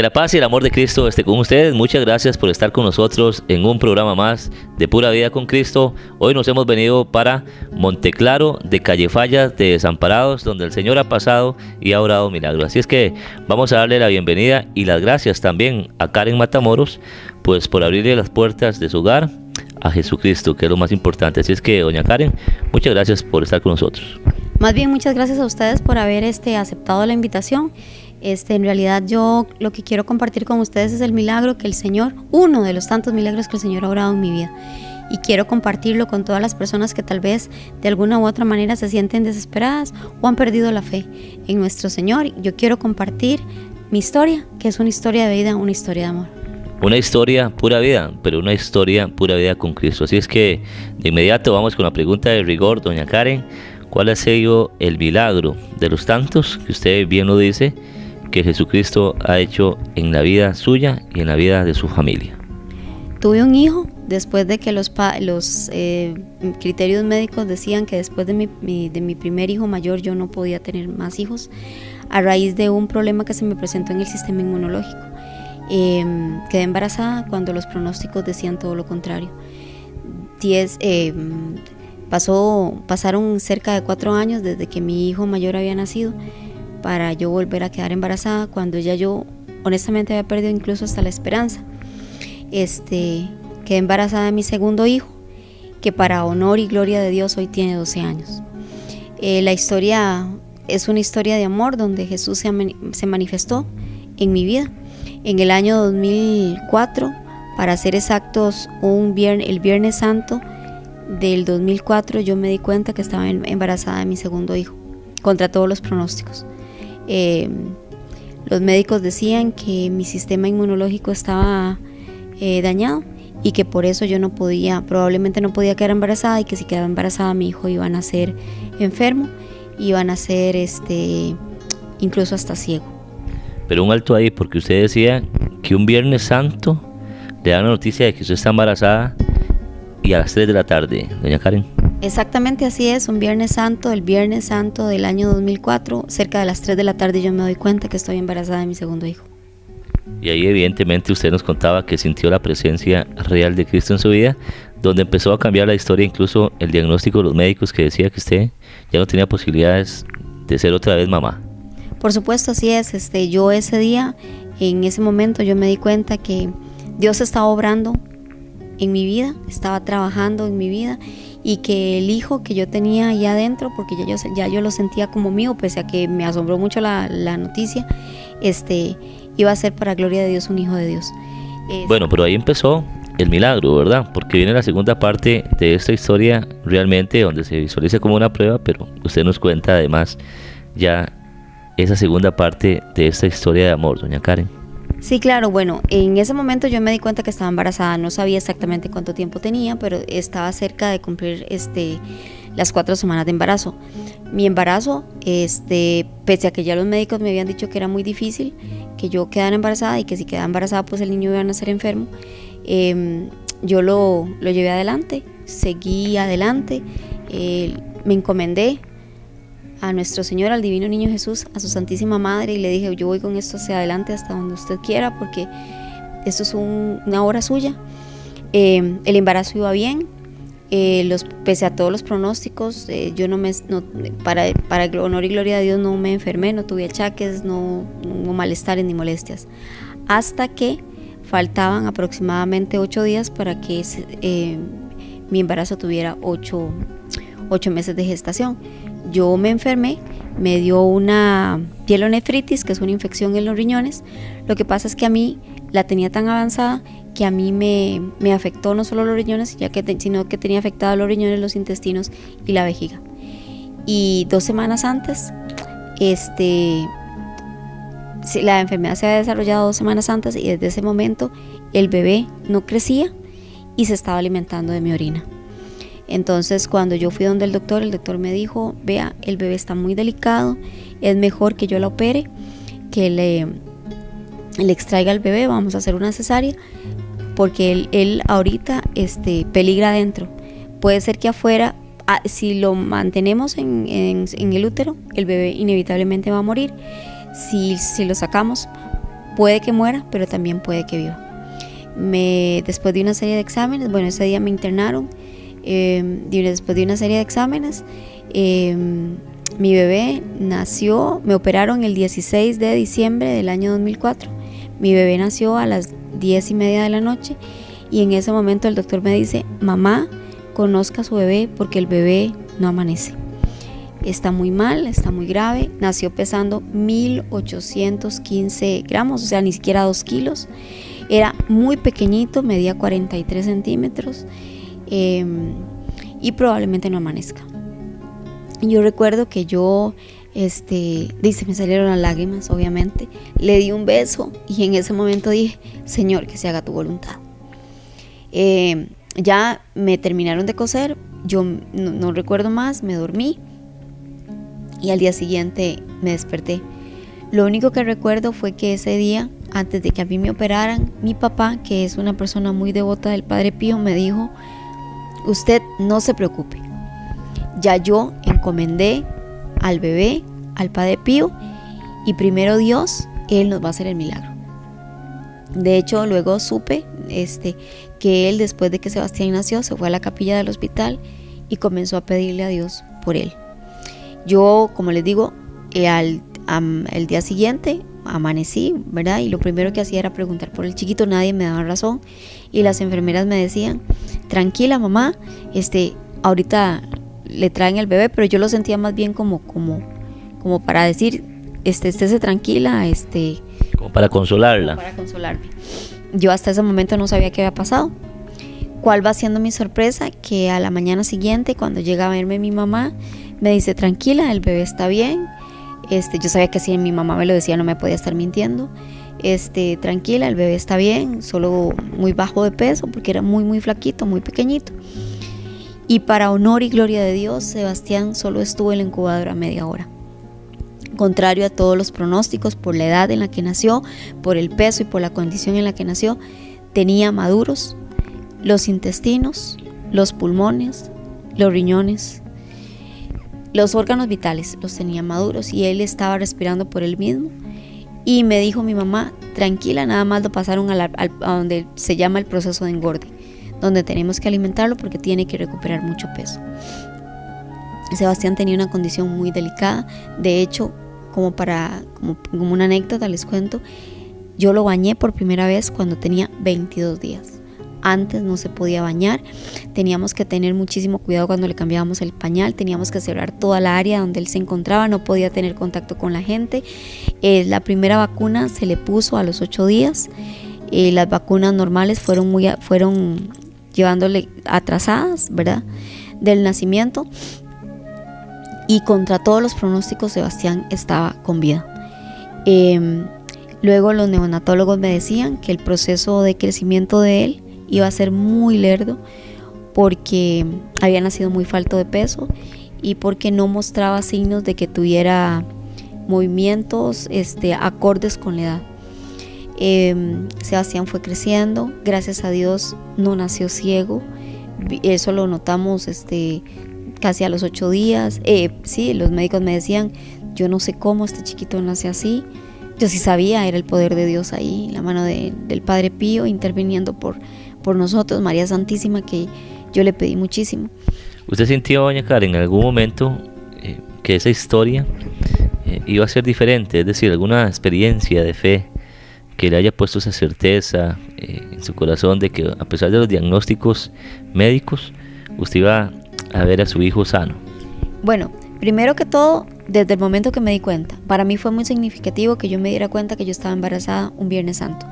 Que la paz y el amor de Cristo esté con ustedes. Muchas gracias por estar con nosotros en un programa más de Pura Vida con Cristo. Hoy nos hemos venido para Monteclaro de Callefallas de Desamparados, donde el Señor ha pasado y ha orado milagros. Así es que vamos a darle la bienvenida y las gracias también a Karen Matamoros, pues por abrirle las puertas de su hogar a Jesucristo, que es lo más importante. Así es que, doña Karen, muchas gracias por estar con nosotros. Más bien, muchas gracias a ustedes por haber aceptado la invitación. En realidad yo lo que quiero compartir con ustedes es el milagro que el Señor, uno de los tantos milagros que el Señor ha obrado en mi vida. Y quiero compartirlo con todas las personas que tal vez de alguna u otra manera se sienten desesperadas o han perdido la fe en nuestro Señor. Yo quiero compartir mi historia, que es una historia de vida, una historia de amor. Una historia pura vida, pero una historia pura vida con Cristo. Así es que de inmediato vamos con la pregunta de rigor, doña Karen. ¿Cuál ha sido el milagro de los tantos que usted bien lo dice que Jesucristo ha hecho en la vida suya y en la vida de su familia? Tuve un hijo después de que los criterios médicos decían que después de mi primer hijo mayor yo no podía tener más hijos a raíz de un problema que se me presentó en el sistema inmunológico. Quedé embarazada cuando los pronósticos decían todo lo contrario. Pasaron cerca de 4 años desde que mi hijo mayor había nacido para yo volver a quedar embarazada, cuando ya yo honestamente había perdido incluso hasta la esperanza. Quedé embarazada de mi segundo hijo, que para honor y gloria de Dios hoy tiene 12 años. La historia es una historia de amor donde Jesús se manifestó en mi vida. En el año 2004, para ser exactos, el Viernes Santo del 2004, yo me di cuenta que estaba embarazada de mi segundo hijo, contra todos los pronósticos. Los médicos decían que mi sistema inmunológico estaba dañado y que por eso yo probablemente no podía quedar embarazada, y que si quedaba embarazada mi hijo iba a nacer enfermo, iba a nacer incluso hasta ciego. Pero un alto ahí, porque usted decía que un Viernes Santo le dan la noticia de que usted está embarazada y a las 3 de la tarde, doña Karen. Exactamente así es, el Viernes Santo del año 2004, cerca de las 3 de la tarde yo me doy cuenta que estoy embarazada de mi segundo hijo. Y ahí evidentemente usted nos contaba que sintió la presencia real de Cristo en su vida, donde empezó a cambiar la historia, incluso el diagnóstico de los médicos que decía que usted ya no tenía posibilidades de ser otra vez mamá. Por supuesto, así es. Yo ese día, en ese momento, yo me di cuenta que Dios estaba obrando en mi vida, estaba trabajando en mi vida, y que el hijo que yo tenía ahí adentro, porque ya yo lo sentía como mío, pese a que me asombró mucho la noticia, iba a ser para gloria de Dios un hijo de Dios. Bueno, pero ahí empezó el milagro, ¿verdad? Porque viene la segunda parte de esta historia realmente, donde se visualiza como una prueba, pero usted nos cuenta además ya esa segunda parte de esta historia de amor, doña Karen. Sí, claro, bueno, en ese momento yo me di cuenta que estaba embarazada, no sabía exactamente cuánto tiempo tenía, pero estaba cerca de cumplir las 4 semanas de embarazo. Mi embarazo, pese a que ya los médicos me habían dicho que era muy difícil que yo quedara embarazada, y que si quedaba embarazada pues el niño iba a nacer enfermo, yo lo llevé adelante, seguí adelante, me encomendé a nuestro Señor, al Divino Niño Jesús, a su Santísima Madre, y le dije: yo voy con esto hacia adelante hasta donde usted quiera, porque esto es una obra suya. El embarazo iba bien, pese a todos los pronósticos, yo para el honor y gloria de Dios no me enfermé, no tuve achaques, no malestares ni molestias, hasta que faltaban aproximadamente 8 días para que mi embarazo tuviera 8 meses de gestación. Yo me enfermé, me dio una pielonefritis, que es una infección en los riñones. Lo que pasa es que a mí la tenía tan avanzada que a mí me afectó no solo los riñones, sino que tenía afectados los riñones, los intestinos y la vejiga. Y 2 semanas antes, la enfermedad se había desarrollado 2 semanas antes, y desde ese momento el bebé no crecía y se estaba alimentando de mi orina. Entonces, cuando yo fui donde el doctor me dijo: vea, el bebé está muy delicado, es mejor que yo la opere, que le extraiga al bebé, vamos a hacer una cesárea, porque él ahorita peligra adentro. Puede ser que afuera, si lo mantenemos en el útero, el bebé inevitablemente va a morir. Si lo sacamos, puede que muera, pero también puede que viva. Después de una serie de exámenes, bueno, ese día me internaron, después de una serie de exámenes, mi bebé nació, me operaron el 16 de diciembre del año 2004, mi bebé nació a las 10:30 de la noche y en ese momento el doctor me dice: mamá, conozca a su bebé porque el bebé no amanece. Está muy mal, está muy grave. Nació pesando 1815 gramos, o sea, ni siquiera 2 kilos. Era muy pequeñito, medía 43 centímetros y probablemente no amanezca. Yo recuerdo que yo, se me salieron las lágrimas, obviamente. Le di un beso y en ese momento dije: Señor, que se haga tu voluntad. Ya me terminaron de coser, yo no recuerdo más, me dormí. Y al día siguiente me desperté. Lo único que recuerdo fue que ese día, antes de que a mí me operaran, mi papá, que es una persona muy devota del Padre Pío, me dijo: usted no se preocupe, ya yo encomendé al bebé al Padre Pío y primero Dios, Él nos va a hacer el milagro. De hecho, luego supe que él, después de que Sebastián nació, se fue a la capilla del hospital y comenzó a pedirle a Dios por él. Yo, como les digo, el día siguiente amanecí, ¿verdad? Y lo primero que hacía era preguntar por el chiquito, nadie me daba razón. Y las enfermeras me decían: tranquila mamá, ahorita le traen el bebé, pero yo lo sentía más bien como para decir, estése tranquila, como para consolarla. Para consolarme. Yo hasta ese momento no sabía qué había pasado. ¿Cuál va siendo mi sorpresa? Que a la mañana siguiente, cuando llega a verme mi mamá, me dice: tranquila, el bebé está bien. Yo sabía que si mi mamá me lo decía no me podía estar mintiendo. Tranquila, el bebé está bien, solo muy bajo de peso porque era muy muy flaquito, muy pequeñito. Y para honor y gloria de Dios, Sebastián solo estuvo en la incubadora media hora. Contrario a todos los pronósticos, por la edad en la que nació, por el peso y por la condición en la que nació, tenía maduros los intestinos, los pulmones, los riñones, los órganos vitales los tenía maduros y él estaba respirando por él mismo. Y me dijo mi mamá: tranquila, nada más lo pasaron a donde se llama el proceso de engorde, donde tenemos que alimentarlo porque tiene que recuperar mucho peso. Sebastián tenía una condición muy delicada. De hecho, como una anécdota les cuento, yo lo bañé por primera vez cuando tenía 22 días. Antes no se podía bañar, teníamos que tener muchísimo cuidado cuando le cambiábamos el pañal, teníamos que cerrar toda la área donde él se encontraba, no podía tener contacto con la gente. La primera vacuna se le puso a los 8 días, las vacunas normales fueron llevándole atrasadas, ¿verdad?, del nacimiento. Y contra todos los pronósticos, Sebastián estaba con vida. Luego los neonatólogos me decían que el proceso de crecimiento de él iba a ser muy lerdo porque había nacido muy falto de peso y porque no mostraba signos de que tuviera movimientos acordes con la edad. Sebastián fue creciendo, gracias a Dios no nació ciego, eso lo notamos casi a los 8 días. Sí, los médicos me decían: yo no sé cómo este chiquito nace así. Yo sí sabía, era el poder de Dios ahí, la mano del Padre Pío interviniendo por nosotros, María Santísima, que yo le pedí muchísimo. ¿Usted sintió, doña Karen, en algún momento que esa historia iba a ser diferente? Es decir, alguna experiencia de fe que le haya puesto esa certeza en su corazón de que, a pesar de los diagnósticos médicos, usted iba a ver a su hijo sano. Bueno, primero que todo, desde el momento que me di cuenta, para mí fue muy significativo que yo me diera cuenta que yo estaba embarazada un Viernes Santo.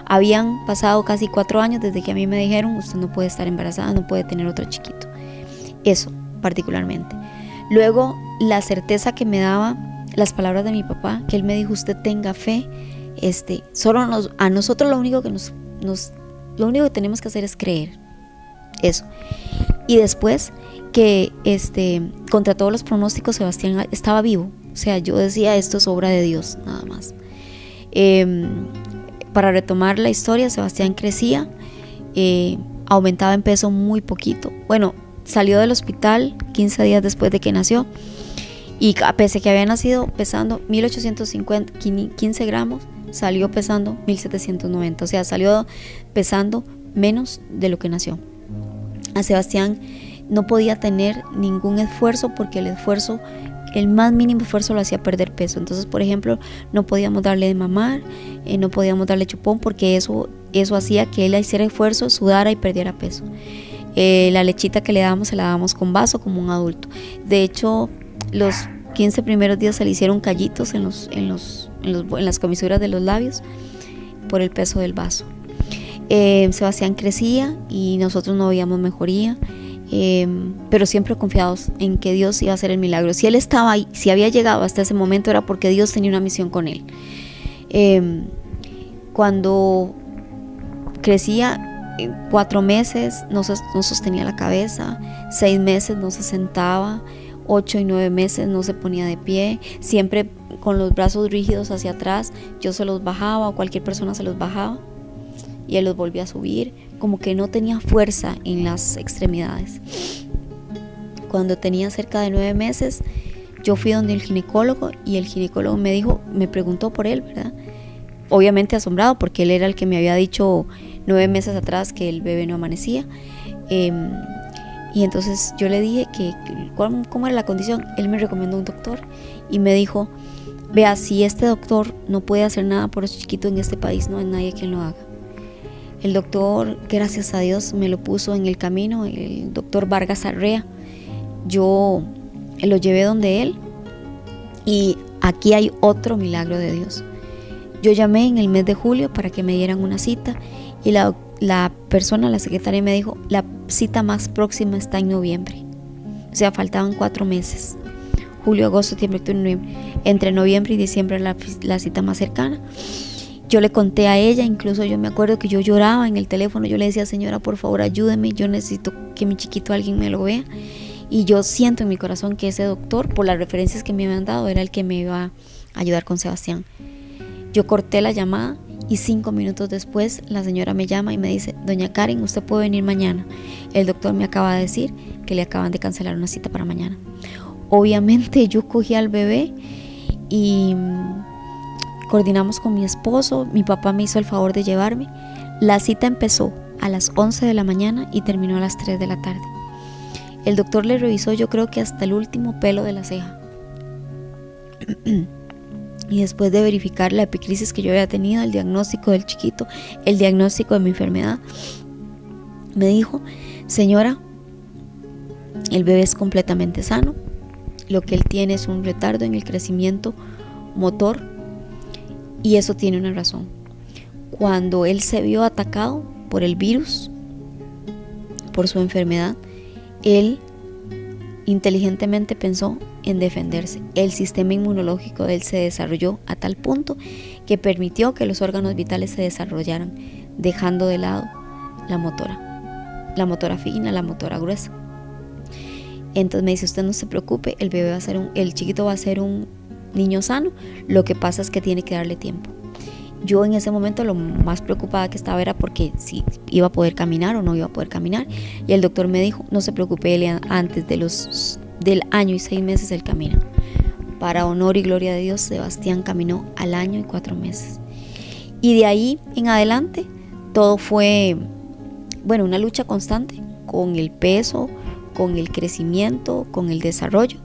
Habían pasado casi 4 años desde que a mí me dijeron: usted no puede estar embarazada, no puede tener otro chiquito. Eso, particularmente. Luego, la certeza que me daba las palabras de mi papá, que él me dijo: usted tenga fe, a nosotros lo único que tenemos que hacer es creer. Eso. Y después que contra todos los pronósticos, Sebastián estaba vivo. O sea, yo decía: esto es obra de Dios, nada más. Para retomar la historia, Sebastián crecía, aumentaba en peso muy poquito. Bueno, salió del hospital 15 días después de que nació y pese a que había nacido pesando 1815 gramos, salió pesando 1790, o sea, salió pesando menos de lo que nació. A Sebastián no podía tener ningún esfuerzo porque el más mínimo esfuerzo lo hacía perder peso. Entonces, por ejemplo, no podíamos darle de mamar, no podíamos darle chupón porque eso hacía que él hiciera esfuerzo, sudara y perdiera peso. La lechita que le dábamos se la dábamos con vaso como un adulto. De hecho, los 15 primeros días se le hicieron callitos en las comisuras de los labios por el peso del vaso. Sebastián crecía y nosotros no veíamos mejoría, pero siempre confiados en que Dios iba a hacer el milagro. Si él estaba ahí, si había llegado hasta ese momento, era porque Dios tenía una misión con él. Cuando crecía, 4 meses no sostenía la cabeza, 6 meses no se sentaba, 8 y 9 meses no se ponía de pie, siempre con los brazos rígidos hacia atrás. Yo se los bajaba o cualquier persona se los bajaba y él los volvía a subir, como que no tenía fuerza en las extremidades. Cuando tenía cerca de 9 meses, yo fui donde el ginecólogo y el ginecólogo me preguntó por él, ¿verdad? Obviamente asombrado porque él era el que me había dicho 9 meses atrás que el bebé no amanecía. Y entonces yo le dije cómo era la condición. Él me recomendó un doctor y me dijo: vea, si este doctor no puede hacer nada por ese chiquito en este país, no hay nadie quien lo haga. El doctor, gracias a Dios, me lo puso en el camino, el doctor Vargas Arrea. Yo lo llevé donde él y aquí hay otro milagro de Dios. Yo llamé en el mes de julio para que me dieran una cita y la secretaria me dijo: la cita más próxima está en noviembre. O sea, faltaban 4 meses. Julio, agosto, septiembre, octubre, noviembre. Entre noviembre y diciembre la cita más cercana. Yo le conté a ella, incluso yo me acuerdo que yo lloraba en el teléfono. Yo le decía: señora, por favor, ayúdeme, yo necesito que mi chiquito alguien me lo vea. Y yo siento en mi corazón que ese doctor, por las referencias que me habían dado, era el que me iba a ayudar con Sebastián. Yo corté la llamada y 5 minutos después la señora me llama y me dice: doña Karen, usted puede venir mañana. El doctor me acaba de decir que le acaban de cancelar una cita para mañana. Obviamente yo cogí al bebé y coordinamos con mi esposo. Mi papá me hizo el favor de llevarme. La cita empezó a las 11 de la mañana y terminó a las 3 de la tarde. El doctor le revisó, yo creo que hasta el último pelo de la ceja. Y después de verificar la epicrisis que yo había tenido, el diagnóstico del chiquito, el diagnóstico de mi enfermedad, me dijo: señora, el bebé es completamente sano. Lo que él tiene es un retardo en el crecimiento motor y eso tiene una razón. Cuando él se vio atacado por el virus, por su enfermedad, él inteligentemente pensó en defenderse. El sistema inmunológico de él se desarrolló a tal punto que permitió que los órganos vitales se desarrollaran, dejando de lado la motora fina, la motora gruesa. Entonces me dice: usted no se preocupe, el chiquito va a ser un niño sano, lo que pasa es que tiene que darle tiempo. Yo en ese momento lo más preocupada que estaba era porque si iba a poder caminar o no iba a poder caminar, y el doctor me dijo: no se preocupe, antes del año y 6 meses él camina. Para honor y gloria de Dios, Sebastián caminó al año y 4 meses. Y de ahí en adelante todo fue, una lucha constante con el peso, con el crecimiento, con el desarrollo,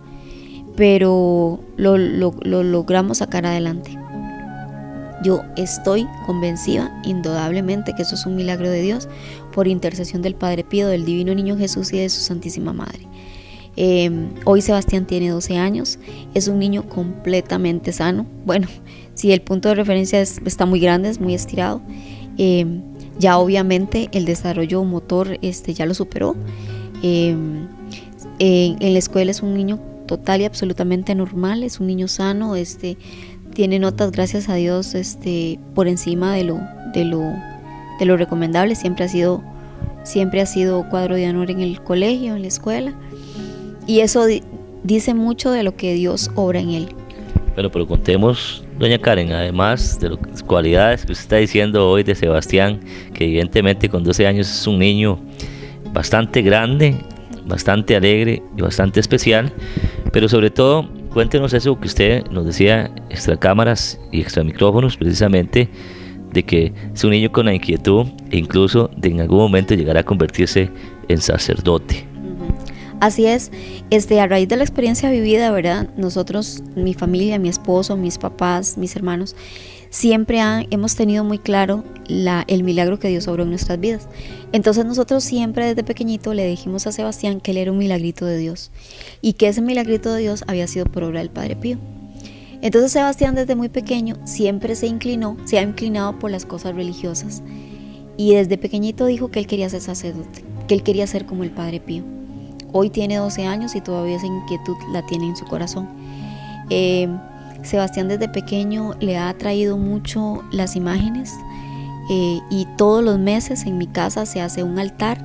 pero lo logramos sacar adelante. Yo estoy convencida indudablemente que eso es un milagro de Dios, por intercesión del Padre Pío, del Divino Niño Jesús y de su Santísima Madre. Hoy Sebastián tiene 12 años, es un niño completamente sano. Si el punto de referencia está muy grande, es muy estirado, ya obviamente el desarrollo motor ya lo superó. En la escuela es un niño total y absolutamente normal, es un niño sano, tiene notas, gracias a Dios, por encima de lo recomendable. Siempre ha sido cuadro de honor en el colegio, en la escuela, y eso dice mucho de lo que Dios obra en él. Bueno, pero contemos, doña Karen, además de las cualidades que usted está diciendo hoy de Sebastián, que evidentemente con 12 años es un niño bastante grande, bastante alegre y bastante especial, pero sobre todo cuéntenos eso que usted nos decía extra cámaras y extra micrófonos, precisamente, de que es un niño con la inquietud e incluso de en algún momento llegar a convertirse en sacerdote. Así es, a raíz de la experiencia vivida, ¿verdad? Nosotros, mi familia, mi esposo, mis papás, mis hermanos, siempre hemos tenido muy claro el milagro que Dios obró en nuestras vidas. Entonces nosotros siempre desde pequeñito le dijimos a Sebastián que él era un milagrito de Dios y que ese milagrito de Dios había sido por obra del Padre Pío. Entonces Sebastián desde muy pequeño siempre se ha inclinado por las cosas religiosas y desde pequeñito dijo que él quería ser sacerdote, que él quería ser como el Padre Pío. Hoy tiene 12 años y todavía esa inquietud la tiene en su corazón. Sebastián desde pequeño le ha atraído mucho las imágenes y todos los meses en mi casa se hace un altar,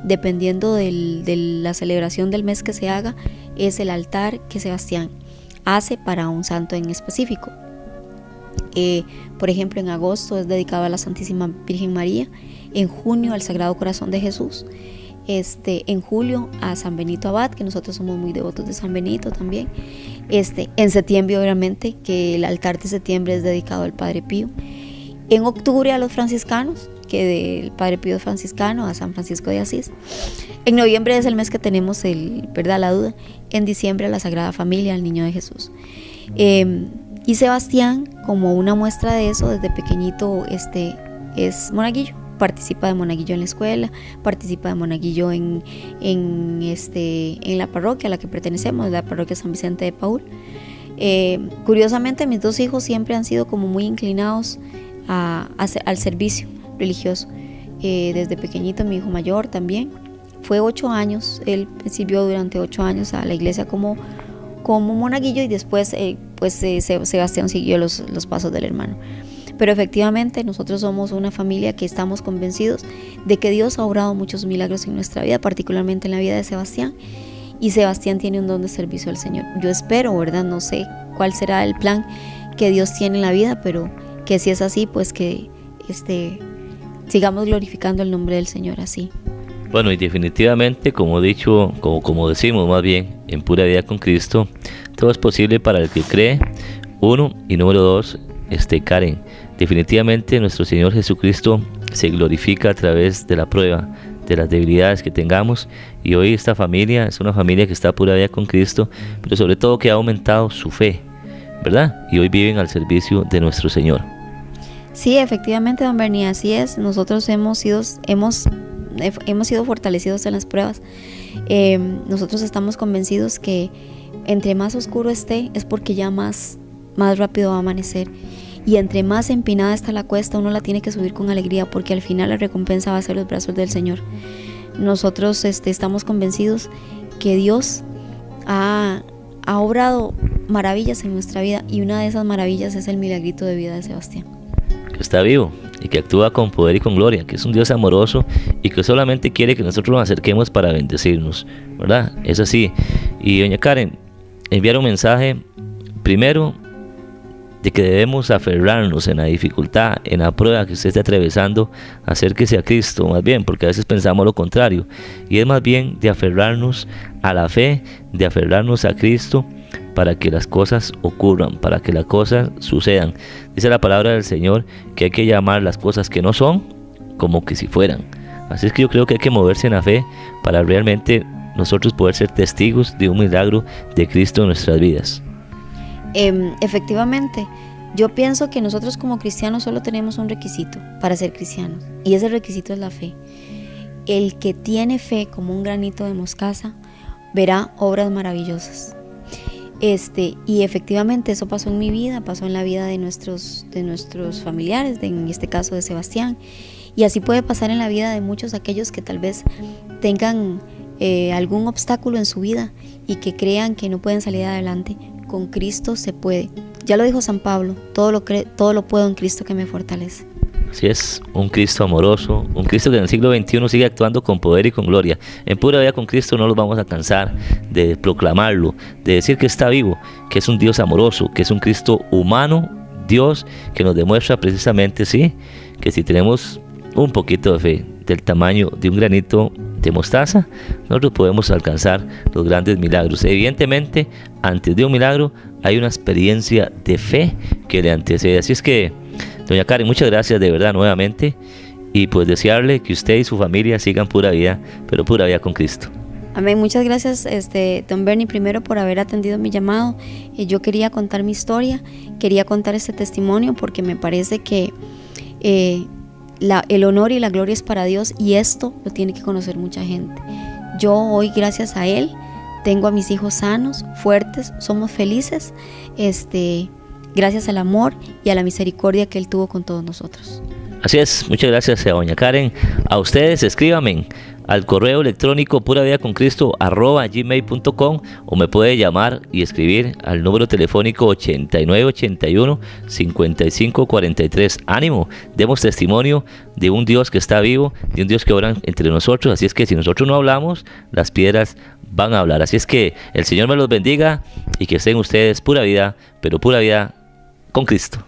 dependiendo de la celebración del mes que se haga, es el altar que Sebastián hace para un santo en específico. Por ejemplo, en agosto es dedicado a la Santísima Virgen María, en junio al Sagrado Corazón de Jesús, en julio a San Benito Abad, que nosotros somos muy devotos de San Benito también. En septiembre, obviamente, que el altar de septiembre es dedicado al Padre Pío. En octubre a los franciscanos, que del Padre Pío franciscano, a San Francisco de Asís. En noviembre es el mes que tenemos la duda. En diciembre a la Sagrada Familia, al Niño de Jesús. Y Sebastián, como una muestra de eso, desde pequeñito es monaguillo. Participa de monaguillo en la escuela, participa de monaguillo en la parroquia a la que pertenecemos, la parroquia San Vicente de Paúl. Curiosamente, mis dos hijos siempre han sido como muy inclinados al servicio religioso. Desde pequeñito, mi hijo mayor también fue 8 años, él sirvió durante 8 años a la iglesia como monaguillo y después Sebastián siguió los pasos del hermano. Pero efectivamente nosotros somos una familia que estamos convencidos de que Dios ha obrado muchos milagros en nuestra vida, particularmente en la vida de Sebastián, y Sebastián tiene un don de servicio al Señor. Yo espero, ¿verdad? No sé cuál será el plan que Dios tiene en la vida, pero que si es así, pues que sigamos glorificando el nombre del Señor así. Bueno, y definitivamente, como decimos más bien, en Pura Vida con Cristo, todo es posible para el que cree, 1, y número 2, Karen, definitivamente nuestro Señor Jesucristo se glorifica a través de la prueba, de las debilidades que tengamos, y hoy esta familia es una familia que está pura vida con Cristo, pero sobre todo que ha aumentado su fe, ¿verdad? Y hoy viven al servicio de nuestro Señor. Sí, efectivamente, don Bernie, así es. Nosotros hemos sido fortalecidos en las pruebas. Nosotros estamos convencidos que entre más oscuro esté es porque ya más rápido va a amanecer, y entre más empinada está la cuesta uno la tiene que subir con alegría, porque al final la recompensa va a ser los brazos del Señor. Nosotros estamos convencidos que Dios ha obrado maravillas en nuestra vida, y una de esas maravillas es el milagrito de vida de Sebastián, que está vivo y que actúa con poder y con gloria, que es un Dios amoroso y que solamente quiere que nosotros nos acerquemos para bendecirnos, ¿verdad? Es así. Y doña Karen, enviar un mensaje primero de que debemos aferrarnos en la dificultad, en la prueba que usted esté atravesando, acérquese a Cristo más bien, porque a veces pensamos lo contrario, y es más bien de aferrarnos a la fe, de aferrarnos a Cristo para que las cosas ocurran, para que las cosas sucedan. Dice la palabra del Señor que hay que llamar las cosas que no son como que si fueran. Así es que yo creo que hay que moverse en la fe para realmente nosotros poder ser testigos de un milagro de Cristo en nuestras vidas. Efectivamente, yo pienso que nosotros como cristianos solo tenemos un requisito para ser cristianos, y ese requisito es la fe. El que tiene fe como un granito de mostaza verá obras maravillosas. Y efectivamente eso pasó en mi vida, pasó en la vida de nuestros familiares, en este caso de Sebastián, y así puede pasar en la vida de muchos aquellos que tal vez tengan algún obstáculo en su vida y que crean que no pueden salir adelante. Con Cristo se puede. Ya lo dijo San Pablo, todo lo puedo en Cristo que me fortalece. Así es, un Cristo amoroso, un Cristo que en el siglo XXI sigue actuando con poder y con gloria. En Pura Vida con Cristo no nos vamos a cansar de proclamarlo, de decir que está vivo, que es un Dios amoroso, que es un Cristo humano, Dios, que nos demuestra precisamente, sí, que si tenemos un poquito de fe, del tamaño de un granito de mostaza, nosotros podemos alcanzar los grandes milagros. Evidentemente, antes de un milagro hay una experiencia de fe que le antecede. Así es que, doña Karen, muchas gracias de verdad nuevamente, y pues desearle que usted y su familia sigan pura vida, pero pura vida con Cristo. Amén. Muchas gracias, don Bernie, primero por haber atendido mi llamado. Yo quería contar mi historia, quería contar este testimonio porque me parece que el honor y la gloria es para Dios, y esto lo tiene que conocer mucha gente. Yo hoy, gracias a Él, tengo a mis hijos sanos, fuertes, somos felices, gracias al amor y a la misericordia que Él tuvo con todos nosotros. Así es, muchas gracias a doña Karen. A ustedes, escríbanme al correo electrónico puravidaconcristo@gmail.com, o me puede llamar y escribir al número telefónico 8981-5543. Ánimo, demos testimonio de un Dios que está vivo, de un Dios que obra entre nosotros. Así es que si nosotros no hablamos, las piedras van a hablar. Así es que el Señor me los bendiga y que estén ustedes pura vida, pero pura vida con Cristo.